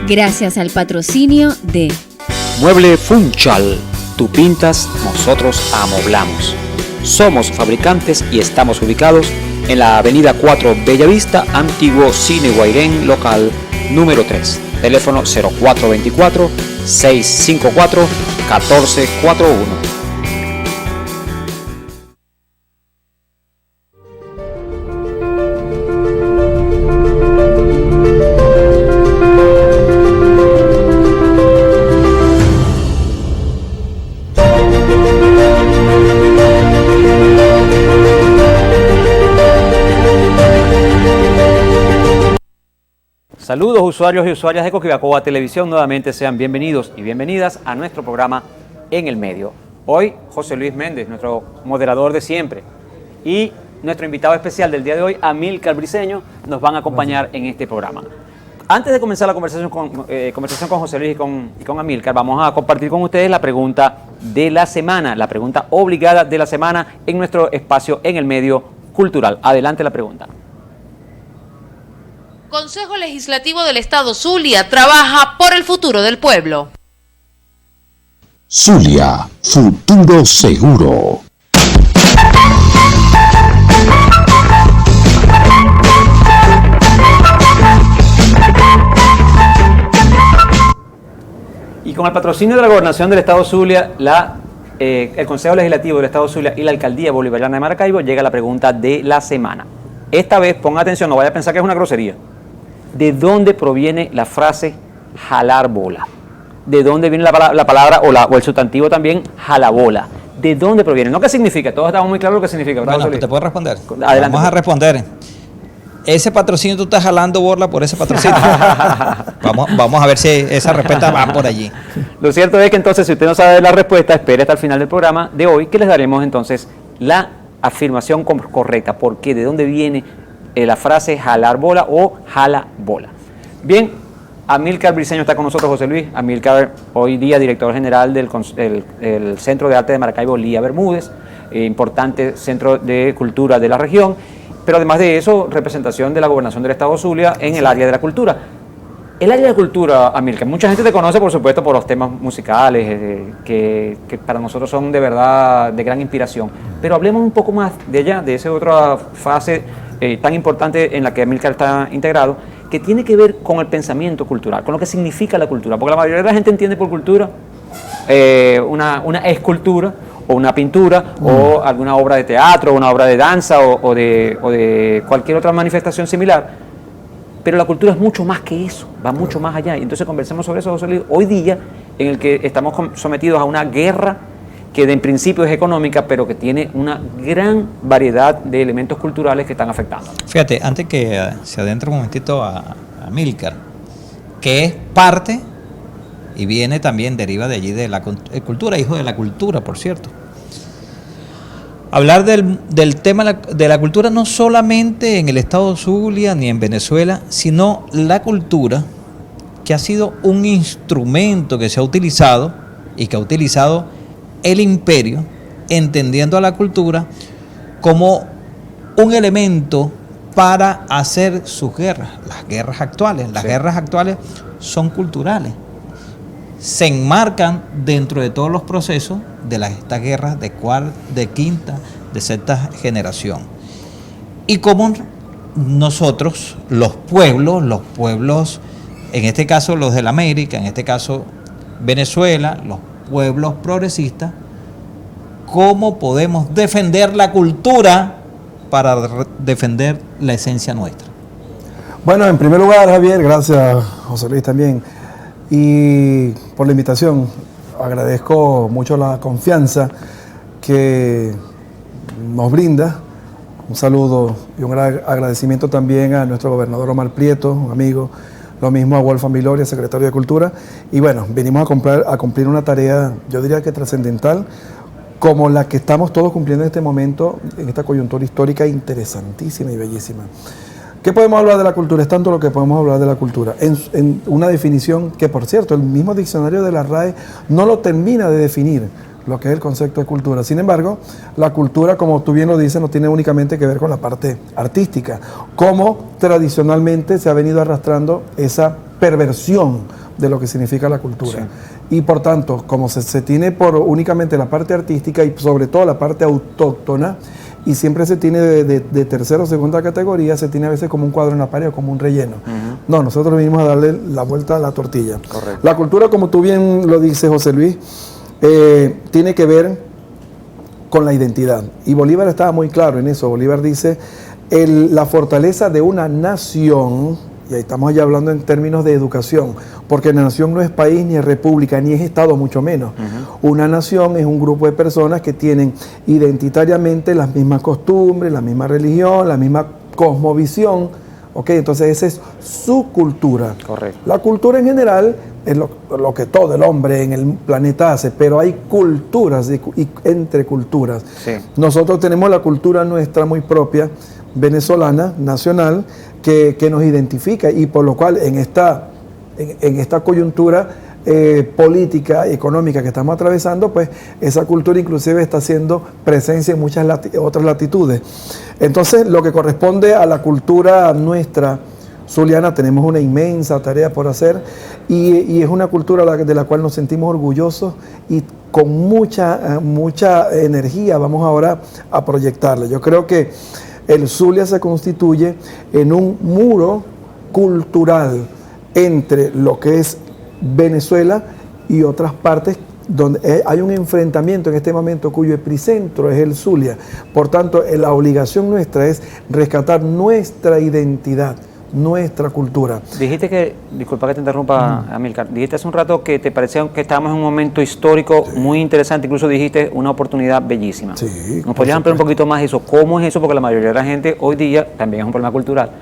Gracias al patrocinio de Mueble Funchal. Tú pintas, nosotros amoblamos. Somos fabricantes y estamos ubicados en la avenida 4 Bellavista, antiguo Cine Guairén, local número 3. Teléfono 0424-654-1441. Saludos usuarios y usuarias de Coquibacoa Televisión, nuevamente sean bienvenidos y bienvenidas a nuestro programa En el Medio. Hoy José Luis Méndez, nuestro moderador de siempre, y nuestro invitado especial del día de hoy, Amílcar Briceño, nos van a acompañar en este programa. Antes de comenzar la conversación con José Luis y con Amílcar, vamos a compartir con ustedes la pregunta de la semana, la pregunta obligada de la semana en nuestro espacio En el Medio Cultural. Adelante la pregunta. Consejo Legislativo del Estado Zulia trabaja por el futuro del pueblo. Zulia, futuro seguro. Y con el patrocinio de la Gobernación del Estado Zulia, el Consejo Legislativo del Estado Zulia y la Alcaldía Bolivariana de Maracaibo, llega la pregunta de la semana. Esta vez, ponga atención, no vaya a pensar que es una grosería. ¿De dónde proviene la frase jalar bola? ¿De dónde viene la palabra o el sustantivo también jalabola? ¿De dónde proviene? ¿No qué significa? Todos estamos muy claros lo que significa, ¿verdad? Bueno, pues te puedo responder. Adelante. Vamos a responder. Ese patrocinio, tú estás jalando bola por ese patrocinio. vamos a ver si esa respuesta va por allí. Lo cierto es que entonces, si usted no sabe la respuesta, espere hasta el final del programa de hoy, que les daremos entonces la afirmación correcta. ¿Por qué? ¿De dónde viene la frase jalar bola o jala bola? Bien, Amílcar Briceño está con nosotros, José Luis. Amílcar, hoy día director general del Centro de Arte de Maracaibo, Lía Bermúdez, importante centro de cultura de la región, pero además de eso, representación de la Gobernación del Estado Zulia en el área de la cultura. El área de cultura, Amílcar, mucha gente te conoce, por supuesto, por los temas musicales, que para nosotros son de verdad de gran inspiración. Pero hablemos un poco más de allá, de esa otra fase tan importante en la que Amílcar está integrado, que tiene que ver con el pensamiento cultural, con lo que significa la cultura. Porque la mayoría de la gente entiende por cultura una escultura o una pintura o alguna obra de teatro, una obra de danza o de cualquier otra manifestación similar. Pero la cultura es mucho más que eso, va mucho más allá. Y entonces conversemos sobre eso, José Luis, hoy día en el que estamos sometidos a una guerra que en principio es económica, pero que tiene una gran variedad de elementos culturales que están afectando. Fíjate, antes que se adentre un momentito a Amílcar, que es parte y viene también, deriva de allí de la cultura, hijo de la cultura, por cierto. Hablar del tema de la cultura no solamente en el estado Zulia ni en Venezuela, sino la cultura que ha sido un instrumento que se ha utilizado y que ha utilizado el imperio, entendiendo a la cultura como un elemento para hacer sus guerras, las guerras actuales. Las guerras actuales son culturales, se enmarcan dentro de todos los procesos de estas guerras de quinta, de sexta generación. Y como nosotros, los pueblos, en este caso los de la América, en este caso Venezuela, los pueblos progresistas, ¿cómo podemos defender la cultura para defender la esencia nuestra? Bueno, en primer lugar, Javier, gracias, José Luis también, y por la invitación. Agradezco mucho la confianza que nos brinda. Un saludo y un agradecimiento también a nuestro gobernador Omar Prieto, un amigo, lo mismo a Wolfgang Viloria, secretario de Cultura. Y bueno, venimos a cumplir una tarea, yo diría que trascendental, como la que estamos todos cumpliendo en este momento, en esta coyuntura histórica interesantísima y bellísima. ¿Qué podemos hablar de la cultura? Es tanto lo que podemos hablar de la cultura. En una definición que, por cierto, el mismo diccionario de la RAE no lo termina de definir, lo que es el concepto de cultura. Sin embargo, la cultura, como tú bien lo dices, no tiene únicamente que ver con la parte artística, como tradicionalmente se ha venido arrastrando esa perversión de lo que significa la cultura. Sí. Y por tanto, como se tiene por únicamente la parte artística y sobre todo la parte autóctona, y siempre se tiene de tercera o segunda categoría, se tiene a veces como un cuadro en la pared o como un relleno. No, nosotros venimos a darle la vuelta a la tortilla. Correcto. La cultura, como tú bien lo dices, José Luis, tiene que ver con la identidad. Y Bolívar estaba muy claro en eso. Bolívar dice, la fortaleza de una nación, y ahí estamos ya hablando en términos de educación, porque la nación no es país, ni es república, ni es estado, mucho menos. Una nación es un grupo de personas que tienen identitariamente las mismas costumbres, la misma religión, la misma cosmovisión. ¿Ok? Entonces esa es su cultura. Correcto. La cultura en general es lo que todo el hombre en el planeta hace, pero hay culturas y entre culturas. Sí. Nosotros tenemos la cultura nuestra muy propia, venezolana, nacional, que nos identifica, y por lo cual en esta coyuntura política, económica que estamos atravesando, pues esa cultura inclusive está haciendo presencia en muchas otras latitudes. Entonces, lo que corresponde a la cultura nuestra zuliana, tenemos una inmensa tarea por hacer, y es una cultura de la cual nos sentimos orgullosos, y con mucha energía vamos ahora a proyectarla. Yo creo que el Zulia se constituye en un muro cultural entre lo que es Venezuela y otras partes donde hay un enfrentamiento en este momento cuyo epicentro es el Zulia. Por tanto, la obligación nuestra es rescatar nuestra identidad, nuestra cultura. Dijiste que, disculpa que te interrumpa, Amílcar, dijiste hace un rato que te parecía que estábamos en un momento histórico muy interesante, incluso dijiste una oportunidad bellísima. Sí, ¿Nos podrías ampliar un poquito más eso? ¿Cómo es eso? Porque la mayoría de la gente hoy día, también es un problema cultural,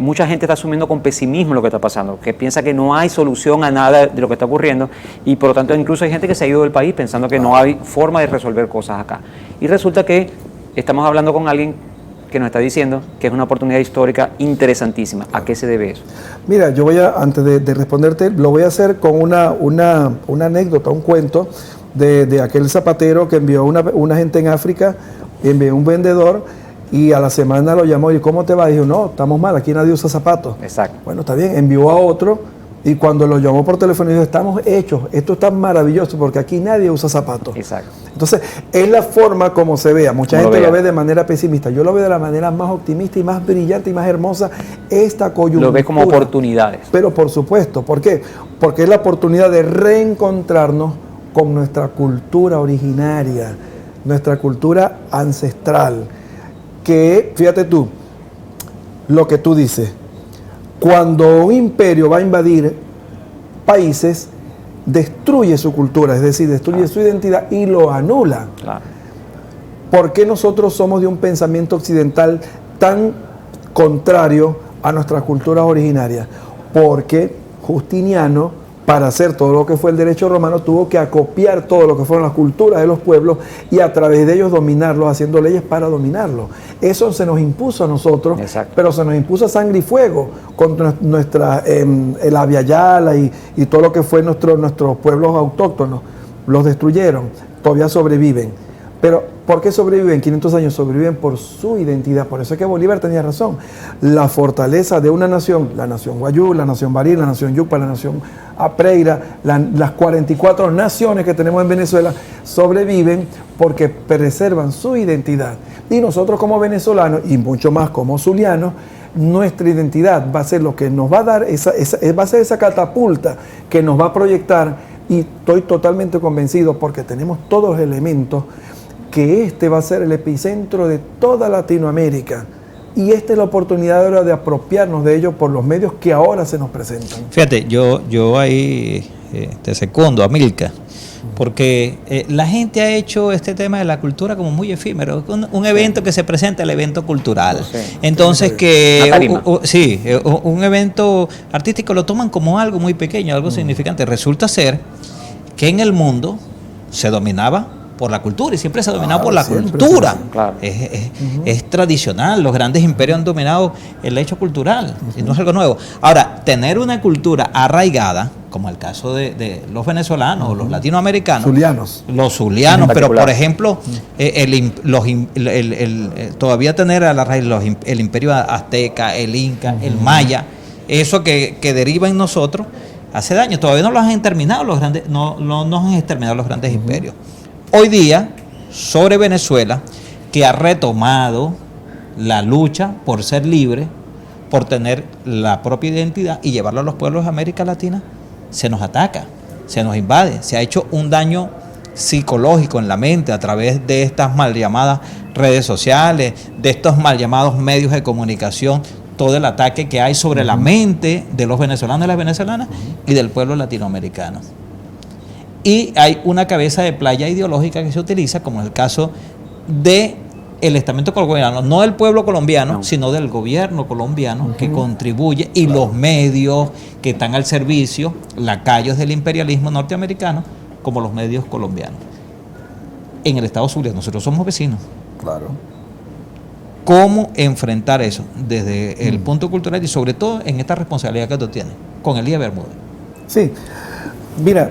mucha gente está asumiendo con pesimismo lo que está pasando, que piensa que no hay solución a nada de lo que está ocurriendo, y por lo tanto incluso hay gente que se ha ido del país pensando que no hay forma de resolver cosas acá. Y resulta que estamos hablando con alguien que nos está diciendo que es una oportunidad histórica interesantísima. ¿A qué se debe eso? Mira, yo antes de responderte, lo voy a hacer con una anécdota, un cuento de aquel zapatero que envió una gente en África, envió un vendedor, y a la semana lo llamó y ¿cómo te va? Y dijo, no, estamos mal, aquí nadie usa zapatos. Exacto. Bueno, está bien, envió a otro, y cuando lo llamó por teléfono dijo, estamos hechos, esto está maravilloso porque aquí nadie usa zapatos. Exacto. Entonces, es la forma como se vea. Mucha gente lo ve de manera pesimista. Yo lo veo de la manera más optimista y más brillante y más hermosa, esta coyuntura. Lo ves como oportunidades. Pero por supuesto, ¿por qué? Porque es la oportunidad de reencontrarnos con nuestra cultura originaria, nuestra cultura ancestral, que, fíjate tú, lo que tú dices, cuando un imperio va a invadir países, destruye su cultura, es decir, destruye su identidad y lo anula. Claro. ¿Por qué nosotros somos de un pensamiento occidental tan contrario a nuestras culturas originarias? Porque Justiniano, para hacer todo lo que fue el derecho romano, tuvo que acopiar todo lo que fueron las culturas de los pueblos y a través de ellos dominarlos, haciendo leyes para dominarlos. Eso se nos impuso a nosotros. Exacto. Pero se nos impuso a sangre y fuego contra el Abya Yala y todo lo que fue nuestros pueblos autóctonos. Los destruyeron, todavía sobreviven. Pero ¿por qué sobreviven? 500 años sobreviven por su identidad. Por eso es que Bolívar tenía razón. La fortaleza de una nación, la nación Guayú, la nación Barí, la nación Yucpa, la nación Apreira, las 44 naciones que tenemos en Venezuela sobreviven porque preservan su identidad. Y nosotros como venezolanos, y mucho más como zulianos, nuestra identidad va a ser lo que nos va a dar, va a ser esa catapulta que nos va a proyectar. Y estoy totalmente convencido porque tenemos todos los elementos que este va a ser el epicentro de toda Latinoamérica, y esta es la oportunidad ahora de apropiarnos de ello por los medios que ahora se nos presentan. Fíjate, yo ahí te secundo a Milka, porque la gente ha hecho este tema de la cultura como muy efímero, un evento que se presenta, el evento cultural. Sí. Entonces un evento artístico lo toman como algo muy pequeño, algo significante. Resulta ser que en el mundo se dominaba por la cultura, y siempre se ha dominado por la cultura. Claro. Es tradicional, los grandes imperios han dominado el hecho cultural, y no es algo nuevo. Ahora, tener una cultura arraigada, como el caso de los venezolanos o los latinoamericanos, los zulianos, pero por ejemplo, todavía tener a la raíz el imperio azteca, el inca, el maya, eso que deriva en nosotros hace daño. Todavía no los han exterminado los grandes, no han exterminado los grandes imperios. Hoy día, sobre Venezuela, que ha retomado la lucha por ser libre, por tener la propia identidad y llevarlo a los pueblos de América Latina, se nos ataca, se nos invade, se ha hecho un daño psicológico en la mente a través de estas mal llamadas redes sociales, de estos mal llamados medios de comunicación, todo el ataque que hay sobre la mente de los venezolanos y las venezolanas y del pueblo latinoamericano. Y hay una cabeza de playa ideológica que se utiliza, como en el caso de el estamento colombiano, no del pueblo colombiano, sino del gobierno colombiano, que contribuye, y los medios que están al servicio, lacayos del imperialismo norteamericano, como los medios colombianos. En el estado Zulia, nosotros somos vecinos. Claro. ¿Cómo enfrentar eso desde el punto cultural y sobre todo en esta responsabilidad que tú tienes con Elías Bermúdez? Sí, mira,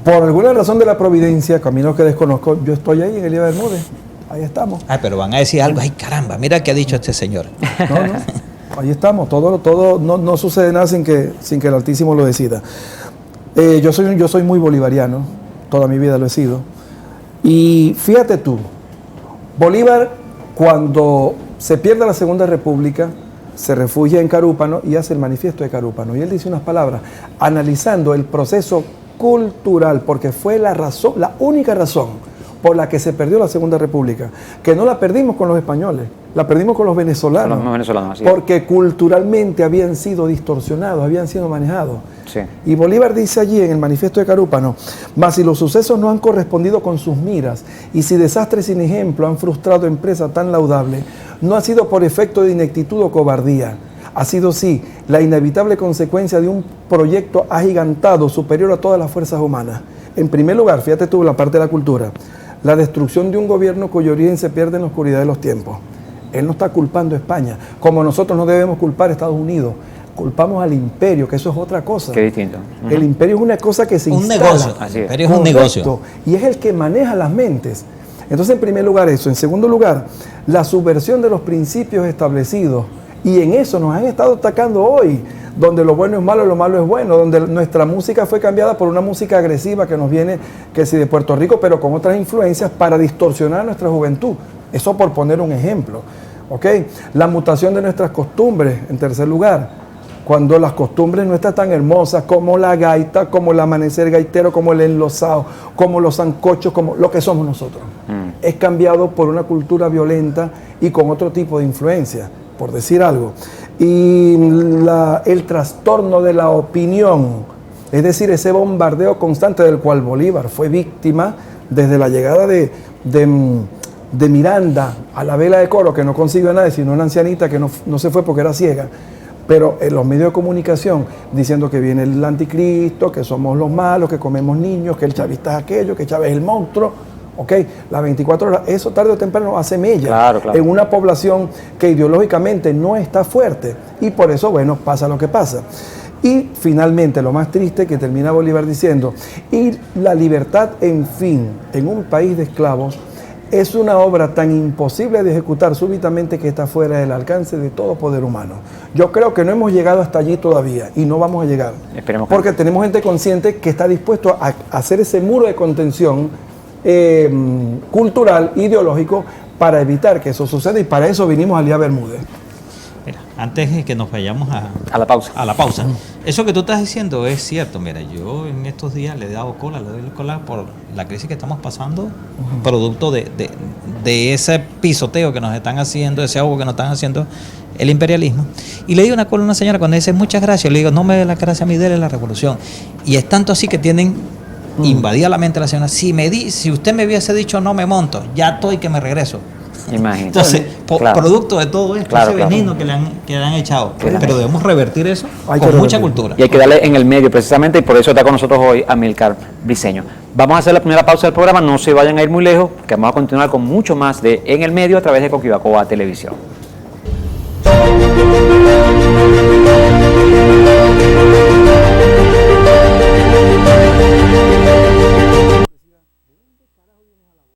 por alguna razón de la providencia, camino que desconozco, yo estoy ahí en Elías Bermúdez, ahí estamos. Ay, pero van a decir algo, ay caramba, mira qué ha dicho este señor. No, ahí estamos, todo no sucede nada sin que el Altísimo lo decida. Yo soy muy bolivariano, toda mi vida lo he sido, y fíjate tú, Bolívar, cuando se pierde la Segunda República, se refugia en Carúpano y hace el manifiesto de Carúpano. Y él dice unas palabras, analizando el proceso cultural, porque fue la única razón por la que se perdió la Segunda República, que no la perdimos con los españoles, la perdimos con los venezolanos, porque culturalmente habían sido distorsionados, habían sido manejados. Sí. Y Bolívar dice allí en el manifiesto de Carúpano, mas si los sucesos no han correspondido con sus miras, y si desastres sin ejemplo han frustrado empresa tan laudable, no ha sido por efecto de ineptitud o cobardía, ha sido sí la inevitable consecuencia de un proyecto agigantado superior a todas las fuerzas humanas. En primer lugar, fíjate tú la parte de la cultura, la destrucción de un gobierno cuyo origen se pierde en la oscuridad de los tiempos. Él no está culpando a España, como nosotros no debemos culpar a Estados Unidos. Culpamos al imperio, que eso es otra cosa. Qué distinto. El imperio es una cosa que se instala. Un negocio. Así es. El imperio es un negocio. Y es el que maneja las mentes. Entonces, en primer lugar eso. En segundo lugar, la subversión de los principios establecidos. Y en eso nos han estado atacando hoy, donde lo bueno es malo y lo malo es bueno, donde nuestra música fue cambiada por una música agresiva que nos viene, que sí, de Puerto Rico, pero con otras influencias para distorsionar a nuestra juventud. Eso por poner un ejemplo. ¿Ok? La mutación de nuestras costumbres, en tercer lugar. Cuando las costumbres no están tan hermosas como la gaita, como el amanecer gaitero, como el enlosado, como los sancochos, como lo que somos nosotros. Es cambiado por una cultura violenta y con otro tipo de influencia, por decir algo. Y el trastorno de la opinión, es decir, ese bombardeo constante del cual Bolívar fue víctima desde la llegada de Miranda a la vela de coro, que no consiguió a nadie, sino una ancianita que no se fue porque era ciega. Pero en los medios de comunicación diciendo que viene el anticristo, que somos los malos, que comemos niños, que el chavista es aquello, que Chávez es el monstruo, ¿ok? Las 24 horas, eso tarde o temprano hace mella en una población que ideológicamente no está fuerte. Y por eso, bueno, pasa lo que pasa. Y finalmente, lo más triste que termina Bolívar diciendo, y la libertad, en fin, en un país de esclavos, es una obra tan imposible de ejecutar súbitamente que está fuera del alcance de todo poder humano. Yo creo que no hemos llegado hasta allí todavía y no vamos a llegar. Esperemos porque tenemos gente consciente que está dispuesto a hacer ese muro de contención cultural, ideológico, para evitar que eso suceda, y para eso vinimos a Elías Bermúdez. Mira, antes de que nos vayamos a la pausa. Eso que tú estás diciendo es cierto. Mira, yo en estos días le doy cola por la crisis que estamos pasando, producto de ese pisoteo que nos están haciendo, ese ahogo que nos están haciendo el imperialismo. Y le di una cola a una señora cuando dice muchas gracias, le digo, no me dé la gracia a mí, dele la revolución. Y es tanto así que tienen invadida la mente de la señora. Si usted me hubiese dicho no me monto, ya estoy que me regreso. Imagínate. Entonces, producto de todo esto, ese veneno que le han echado. Pero debemos revertir eso con mucha cultura. Y hay que darle en el medio precisamente, y por eso está con nosotros hoy Amílcar Briceño. Vamos a hacer la primera pausa del programa, no se vayan a ir muy lejos, que vamos a continuar con mucho más de En el Medio a través de Coquibacoa Televisión.